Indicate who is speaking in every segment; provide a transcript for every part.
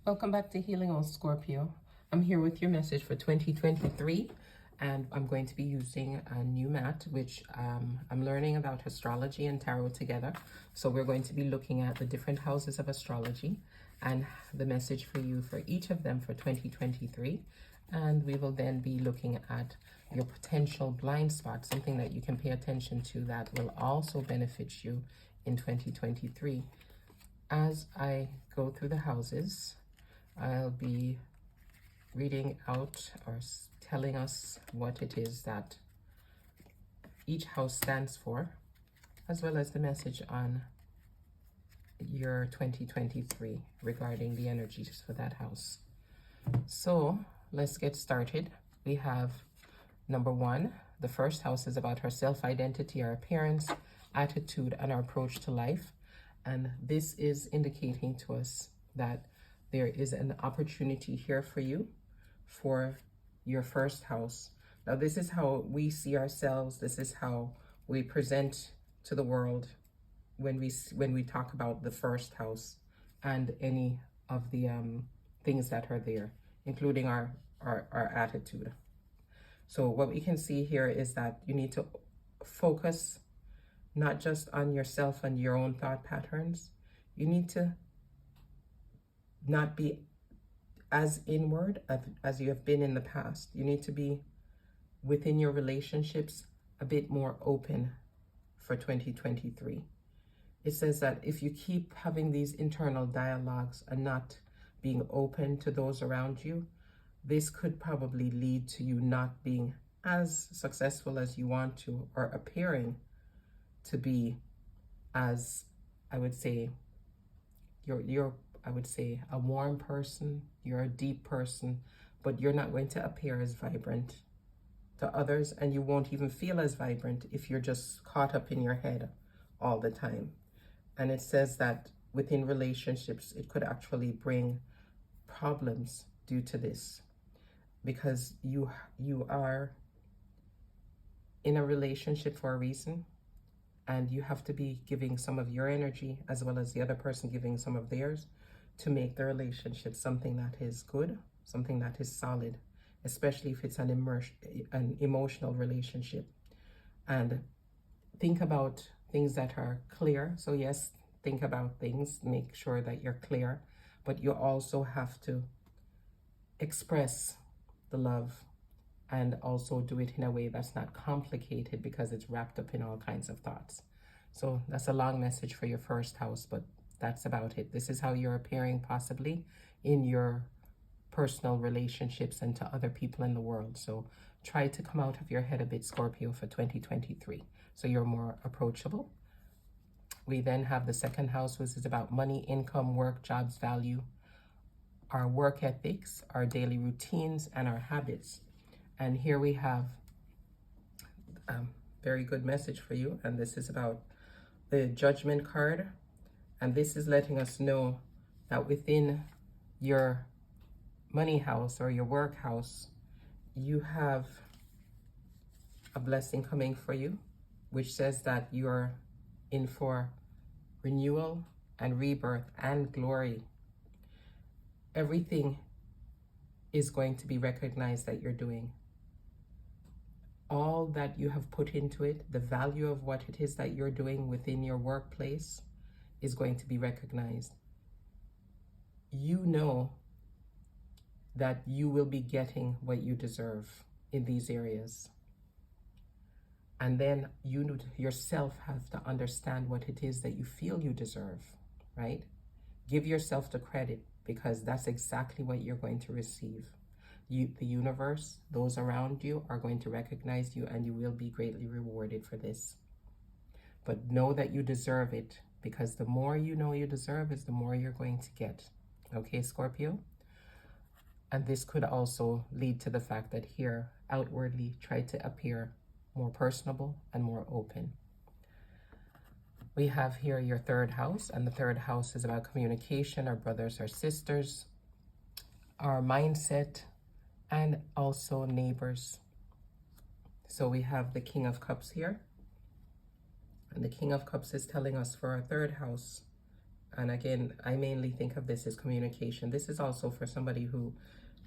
Speaker 1: Welcome back to HealingOaths, Scorpio. I'm here with your message for 2023, and I'm going to be using a new mat, which I'm learning about astrology and tarot together. So we're going to be looking at the different houses of astrology and the message for you for each of them for 2023. And we will then be looking at your potential blind spot, something that you can pay attention to that will also benefit you in 2023. As I go through the houses, I'll be reading out or telling us what it is that each house stands for, as well as the message on your 2023 regarding the energies for that house. So let's get started. We have number 1. The first house is about our self-identity, our appearance, attitude, and our approach to life. And this is indicating to us that there is an opportunity here for you for your first house. Now, this is how we see ourselves. This is how we present to the world when we talk about the first house and any of the things that are there, including our attitude. So what we can see here is that you need to focus not just on yourself and your own thought patterns. You need to not be as inward as you have been in the past. You need to be within your relationships a bit more open for 2023. It says that if you keep having these internal dialogues and not being open to those around you, this could probably lead to you not being as successful as you want to, or appearing to be as, I would say, I would say a warm person, you're a deep person, but you're not going to appear as vibrant to others, and you won't even feel as vibrant if you're just caught up in your head all the time. And it says that within relationships, it could actually bring problems due to this, because you are in a relationship for a reason, and you have to be giving some of your energy as well as the other person giving some of theirs to make the relationship something that is good, something that is solid, especially if it's an emotional relationship. And think about things that are clear. So yes, think about things, make sure that you're clear, but you also have to express the love and also do it in a way that's not complicated, because it's wrapped up in all kinds of thoughts. So that's a long message for your first house, but that's about it. This is how you're appearing possibly in your personal relationships and to other people in the world. So try to come out of your head a bit, Scorpio, for 2023, so you're more approachable. We then have the second house, which is about money, income, work, jobs, value, our work ethics, our daily routines, and our habits. And here we have a very good message for you. And this is about the Judgment card. And this is letting us know that within your money house or your work house, you have a blessing coming for you, which says that you're in for renewal and rebirth and glory. Everything is going to be recognized that you're doing. All that you have put into it, the value of what it is that you're doing within your workplace is going to be recognized. You know that you will be getting what you deserve in these areas. And then you yourself have to understand what it is that you feel you deserve, right? Give yourself the credit, because that's exactly what you're going to receive. The universe, those around you are going to recognize you, and you will be greatly rewarded for this. But know that you deserve it, because the more you know you deserve is the more you're going to get. Okay, Scorpio? And this could also lead to the fact that here, outwardly, try to appear more personable and more open. We have here your third house, and the third house is about communication, our brothers, our sisters, our mindset, and also neighbors. So we have the King of Cups here. And the King of Cups is telling us for our third house, And again, I mainly think of this as communication. This is also for somebody who,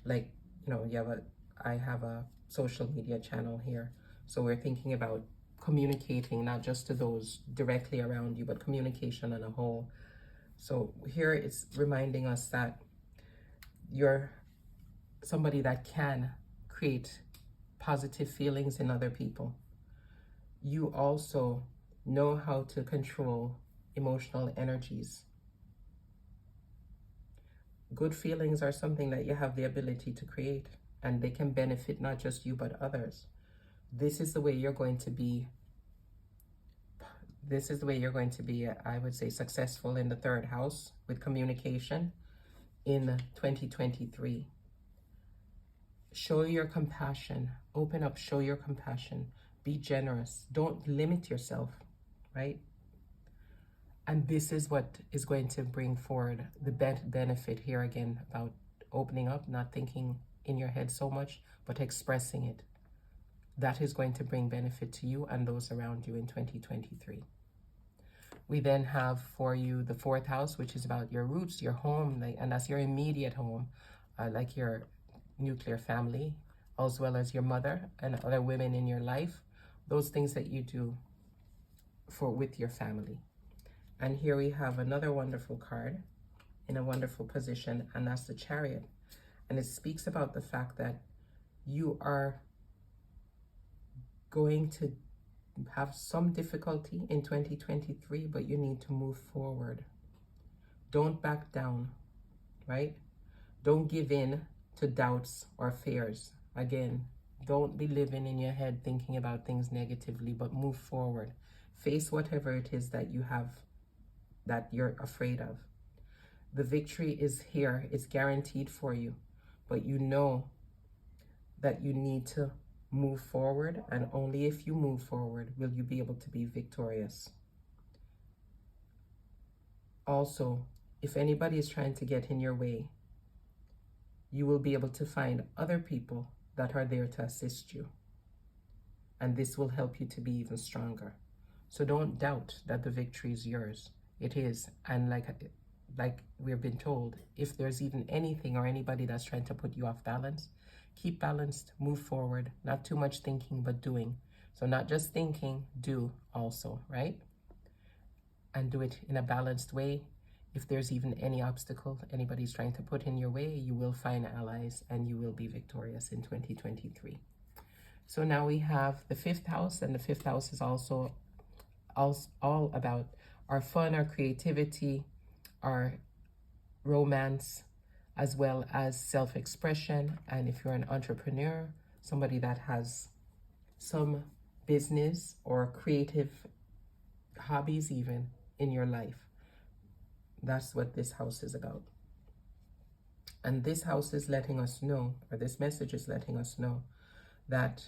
Speaker 1: like, you know, I have a social media channel here. So we're thinking about communicating, not just to those directly around you, but communication on a whole. So here it's reminding us that you're somebody that can create positive feelings in other people. You also know how to control emotional energies. Good feelings are something that you have the ability to create, and they can benefit not just you but others. This is the way you're going to be, I would say, successful in the third house with communication in 2023. Show your compassion, open up, show your compassion, be generous, don't limit yourself, right? And this is what is going to bring forward the benefit here again about opening up, not thinking in your head so much, but expressing it. That is going to bring benefit to you and those around you in 2023. We then have for you the fourth house, which is about your roots, your home, and that's your immediate home, like your nuclear family, as well as your mother and other women in your life, those things that you do with your family. And here we have another wonderful card in a wonderful position, and that's the Chariot. And it speaks about the fact that you are going to have some difficulty in 2023, but you need to move forward. Don't back down, right? Don't give in to doubts or fears. Again, don't be living in your head thinking about things negatively, but move forward. Face whatever it is that you have that you're afraid of. The victory is here. It's guaranteed for you, but you know that you need to move forward, and only if you move forward will you be able to be victorious. Also, if anybody is trying to get in your way, you will be able to find other people that are there to assist you, and this will help you to be even stronger. So don't doubt that the victory is yours. It is. And like we've been told, if there's even anything or anybody that's trying to put you off balance, keep balanced, move forward, not too much thinking, but doing. So not just thinking, do also, right? And do it in a balanced way. If there's even any obstacle anybody's trying to put in your way, you will find allies and you will be victorious in 2023. So now we have the fifth house, and the fifth house is also all about our fun, our creativity, our romance, as well as self-expression. And if you're an entrepreneur, somebody that has some business or creative hobbies even in your life, that's what this house is about. And this house is letting us know, or this message is letting us know, that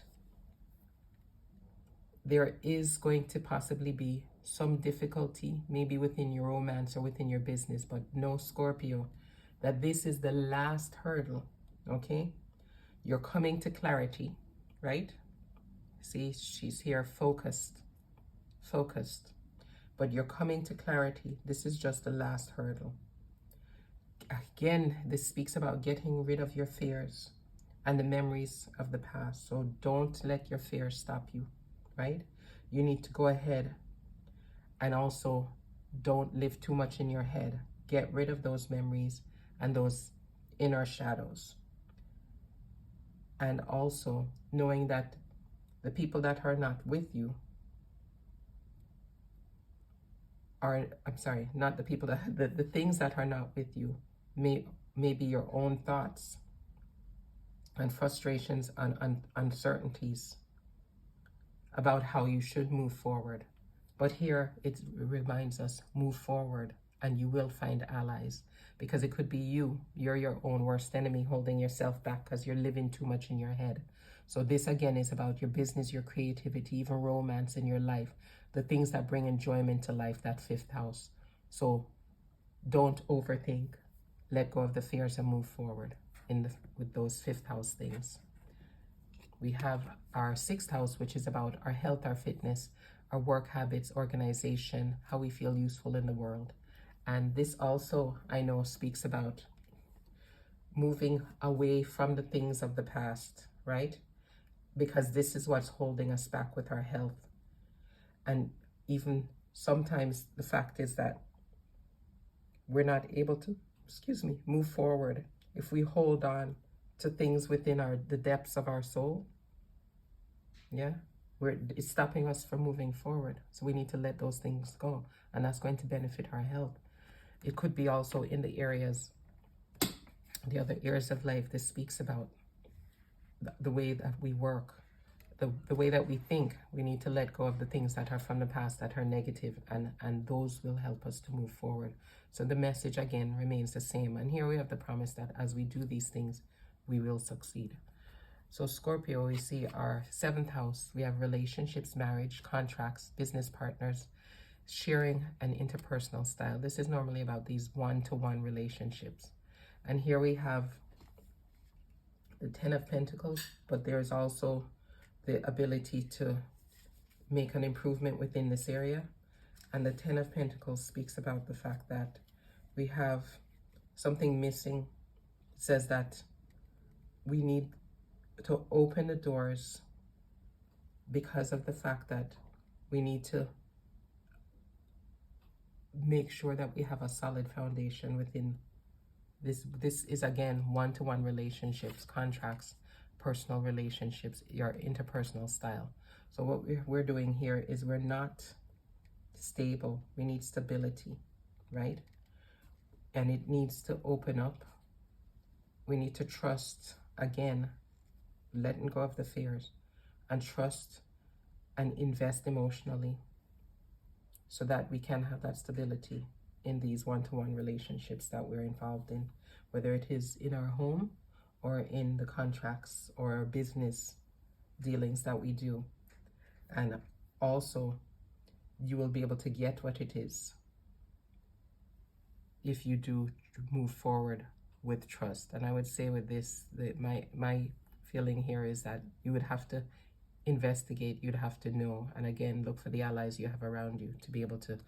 Speaker 1: there is going to possibly be some difficulty, maybe within your romance or within your business, but no, Scorpio, that this is the last hurdle, okay? You're coming to clarity, right? See, she's here focused, but you're coming to clarity. This is just the last hurdle. Again, this speaks about getting rid of your fears and the memories of the past. So don't let your fears stop you, right? You need to go ahead and also don't live too much in your head. Get rid of those memories and those inner shadows. And also knowing that the people that are not with you are, not the people that, the things that are not with you may be your own thoughts and frustrations and uncertainties about how you should move forward. But here it reminds us, move forward and you will find allies, because it could be you're your own worst enemy, holding yourself back because you're living too much in your head. So this again is about your business, your creativity, even romance in your life, the things that bring enjoyment to life, that fifth house. So don't overthink, let go of the fears and move forward with those fifth house things. We have our sixth house, which is about our health, our fitness, our work habits, organization, how we feel useful in the world. And this also, I know, speaks about moving away from the things of the past, right? Because this is what's holding us back with our health. And even sometimes the fact is that we're not able to, move forward if we hold on to things within the depths of our soul. Yeah, it's stopping us from moving forward. So we need to let those things go, and that's going to benefit our health. It could be also in the other areas of life. This speaks about the way that we work, the way that we think. We need to let go of the things that are from the past that are negative, and those will help us to move forward. So the message again remains the same. And here we have the promise that as we do these things, we will succeed. So Scorpio, we see our 7th house. We have relationships, marriage, contracts, business partners, sharing, and interpersonal style. This is normally about these one-to-one relationships. And here we have the 10 of Pentacles, but there's also the ability to make an improvement within this area. And the 10 of Pentacles speaks about the fact that we have something missing. It says that we need to open the doors because of the fact that we need to make sure that we have a solid foundation within this. This is again one-to-one relationships, contracts, personal relationships, your interpersonal style. So what we're doing here is we're not stable. We need stability, right? And it needs to open up. We need to trust again, letting go of the fears, and trust and invest emotionally so that we can have that stability in these one-to-one relationships that we're involved in, whether it is in our home or in the contracts or business dealings that we do. And also, you will be able to get what it is if you do move forward with trust. And I would say with this, that my feeling here is that you would have to investigate, you'd have to know, and again, look for the allies you have around you to be able to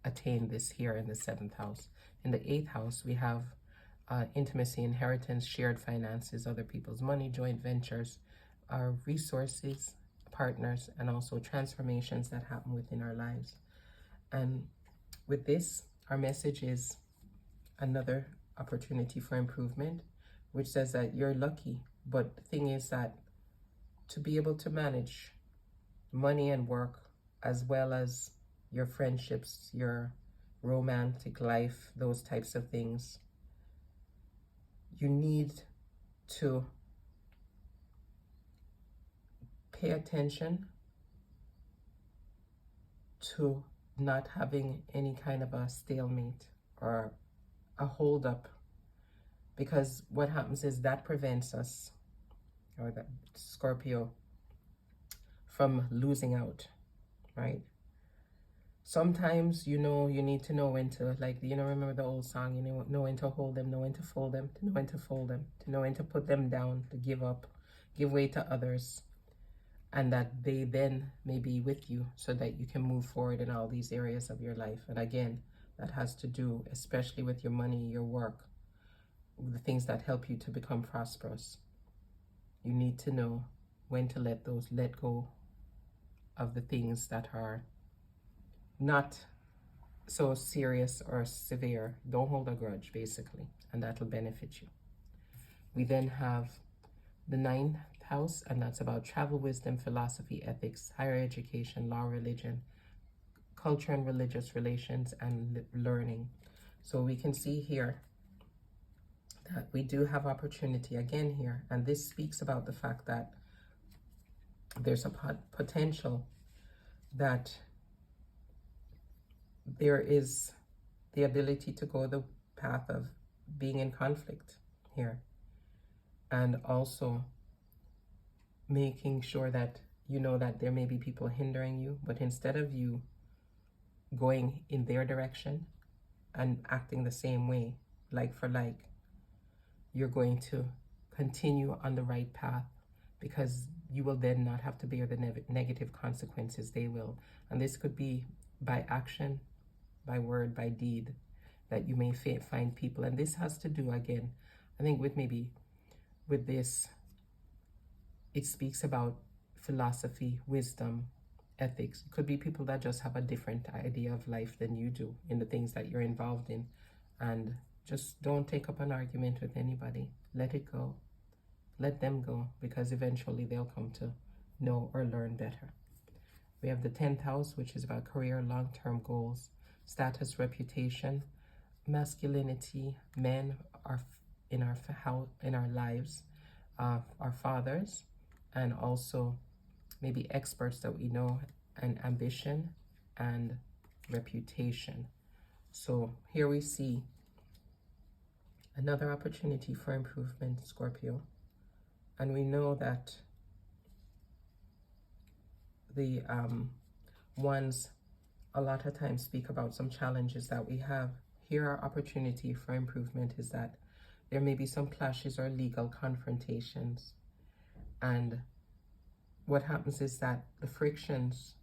Speaker 1: attain this here in the 7th house. In the 8th house, we have intimacy, inheritance, shared finances, other people's money, joint ventures, our resources, partners, and also transformations that happen within our lives. And with this, our message is another opportunity for improvement, which says that you're lucky. But the thing is that to be able to manage money and work, as well as your friendships, your romantic life, those types of things, you need to pay attention to not having any kind of a stalemate or a hold up, because what happens is that prevents us, or that Scorpio, from losing out, right? Sometimes, you need to know when to, like, remember the old song, know when to hold them, know when to fold them, to know when to fold them, to know when to put them down, to give up, give way to others, and that they then may be with you so that you can move forward in all these areas of your life. And again, that has to do especially with your money, your work, the things that help you to become prosperous. You need to know when to let go of the things that are not so serious or severe. Don't hold a grudge, basically, and that'll benefit you. We then have the 9th house, and that's about travel, wisdom, philosophy, ethics, higher education, law, religion, culture and religious relations, and learning. So we can see here that we do have opportunity again here, and this speaks about the fact that there's a potential that there is the ability to go the path of being in conflict here, and also making sure that you know that there may be people hindering you, but instead of you going in their direction and acting the same way, like for like, you're going to continue on the right path, because you will then not have to bear the negative consequences. They will. And this could be by action, by word, by deed, that you may find people. And this has to do, again, I think with this, it speaks about philosophy, wisdom, ethics. It could be people that just have a different idea of life than you do in the things that you're involved in. And just don't take up an argument with anybody. Let it go. Let them go, because eventually they'll come to know or learn better. We have the 10th house, which is about career, long-term goals, status, reputation, masculinity. Men are in our lives, our fathers, and also maybe experts that we know, and ambition and reputation. So here we see another opportunity for improvement, Scorpio. And we know that the ones a lot of times speak about some challenges that we have. Here, our opportunity for improvement is that there may be some clashes or legal confrontations. And what happens is that the frictions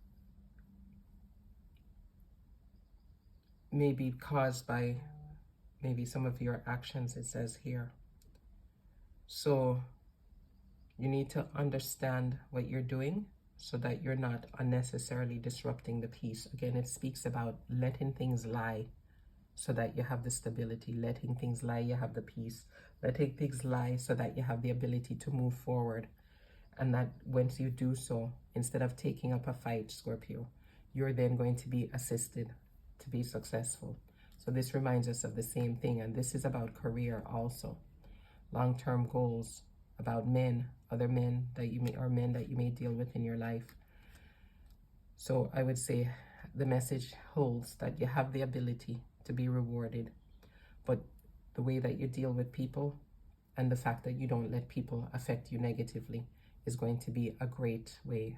Speaker 1: may be caused by maybe some of your actions, it says here. So you need to understand what you're doing so that you're not unnecessarily disrupting the peace. Again, it speaks about letting things lie so that you have the stability. Letting things lie, you have the peace. Letting things lie so that you have the ability to move forward. And that once you do so, instead of taking up a fight, Scorpio, you're then going to be assisted to be successful. So this reminds us of the same thing. And this is about career also. Long-term goals, about men, other men that you may, or men that you may deal with in your life. So I would say the message holds that you have the ability to be rewarded, but the way that you deal with people and the fact that you don't let people affect you negatively is going to be a great way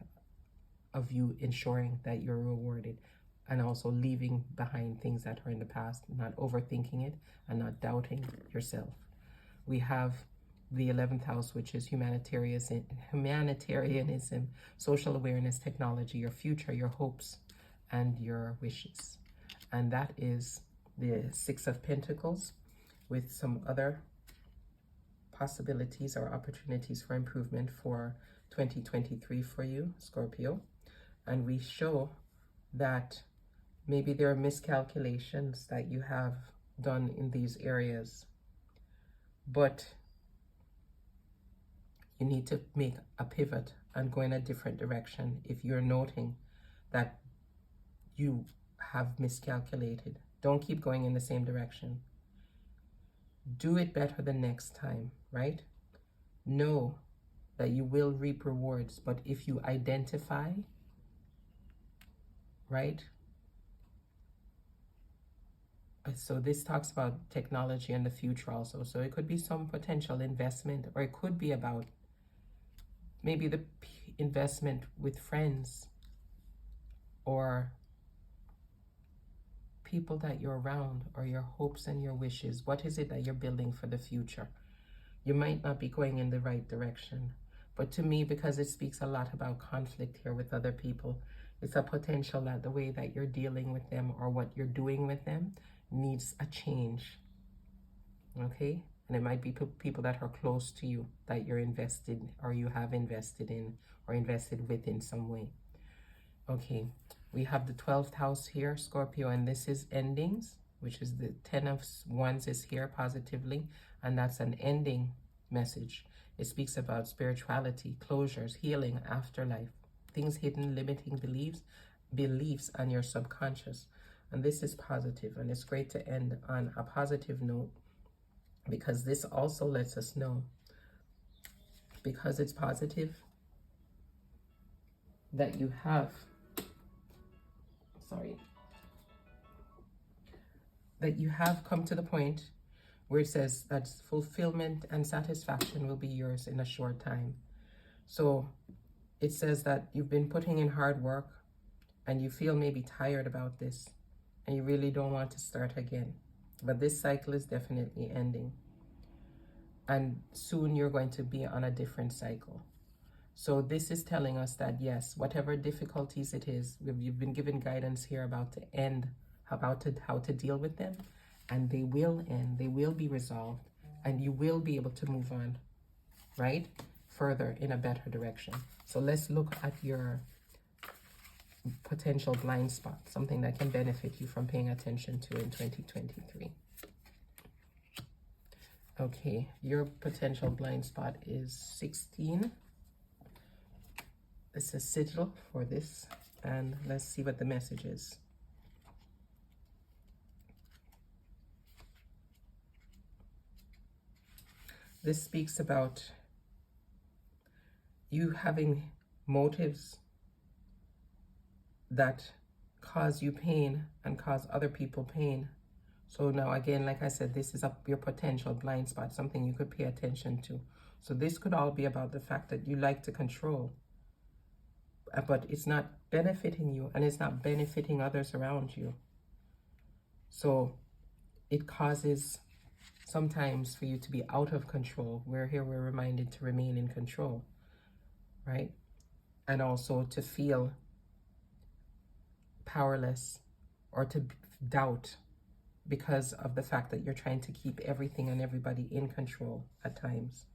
Speaker 1: of you ensuring that you're rewarded, and also leaving behind things that are in the past, not overthinking it and not doubting yourself. We have the 11th house, which is humanitarianism, social awareness, technology, your future, your hopes, and your wishes. And that is the 6 of Pentacles, with some other possibilities or opportunities for improvement for 2023 for you, Scorpio. And we show that maybe there are miscalculations that you have done in these areas, but you need to make a pivot and go in a different direction if you're noting that you have miscalculated. Don't keep going in the same direction. Do it better the next time, right? Know that you will reap rewards, but if you identify, right? So this talks about technology and the future also. So it could be some potential investment, or it could be about maybe the investment with friends or people that you're around, or your hopes and your wishes. What is it that you're building for the future? You might not be going in the right direction, but to me, because it speaks a lot about conflict here with other people, it's a potential that the way that you're dealing with them or what you're doing with them needs a change. Okay? And it might be people that are close to you that you're invested, or you have invested in, or invested with in some way. Okay, we have the 12th house here, Scorpio, and this is endings, which is the 10 of Wands is here positively, and that's an ending message. It speaks about spirituality, closures, healing, afterlife, things hidden, limiting beliefs on your subconscious. And this is positive, and it's great to end on a positive note, because this also lets us know, because it's positive, that you have, that you have come to the point where it says that fulfillment and satisfaction will be yours in a short time. So it says that you've been putting in hard work and you feel maybe tired about this and you really don't want to start again. But this cycle is definitely ending. And soon you're going to be on a different cycle. So this is telling us that, yes, whatever difficulties it is, you've been given guidance here about to end how to deal with them, and they will end, they will be resolved, and you will be able to move on, right? Further in a better direction. So let's look at your potential blind spot, something that can benefit you from paying attention to in 2023. Okay, your potential blind spot is 16. It's a sigil for this, and let's see what the message is. This speaks about you having motives that cause you pain and cause other people pain. So now again, like I said, this is your potential blind spot, something you could pay attention to. So this could all be about the fact that you like to control, but it's not benefiting you and it's not benefiting others around you. So it causes sometimes for you to be out of control. We're reminded to remain in control, right? And also to feel powerless or to doubt because of the fact that you're trying to keep everything and everybody in control at times.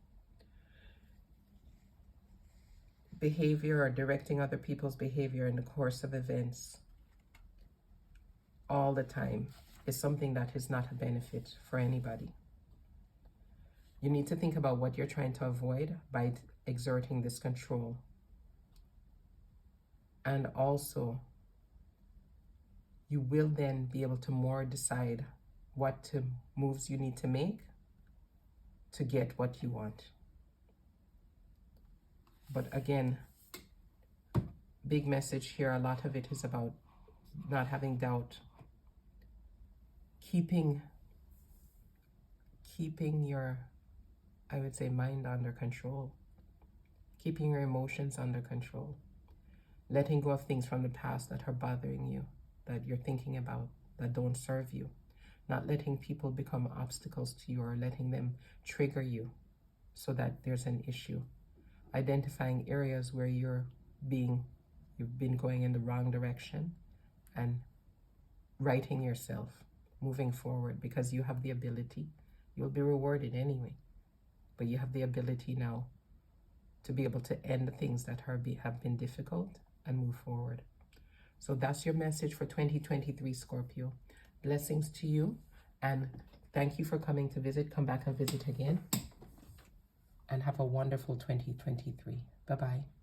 Speaker 1: Behavior or directing other people's behavior in the course of events all the time is something that is not a benefit for anybody. You need to think about what you're trying to avoid by exerting this control. And also, you will then be able to more decide what moves you need to make to get what you want. But again, big message here, a lot of it is about not having doubt, keeping your, I would say, mind under control, keeping your emotions under control, letting go of things from the past that are bothering you, that you're thinking about, that don't serve you, not letting people become obstacles to you or letting them trigger you so that there's an issue, identifying areas where you've been going in the wrong direction and righting yourself, moving forward, because you have the ability. You'll be rewarded anyway, but you have the ability now to be able to end the things that have been difficult and move forward. So that's your message for 2023, Scorpio. Blessings to you, and thank you for coming to visit. Come back and visit again, and have a wonderful 2023. Bye-bye.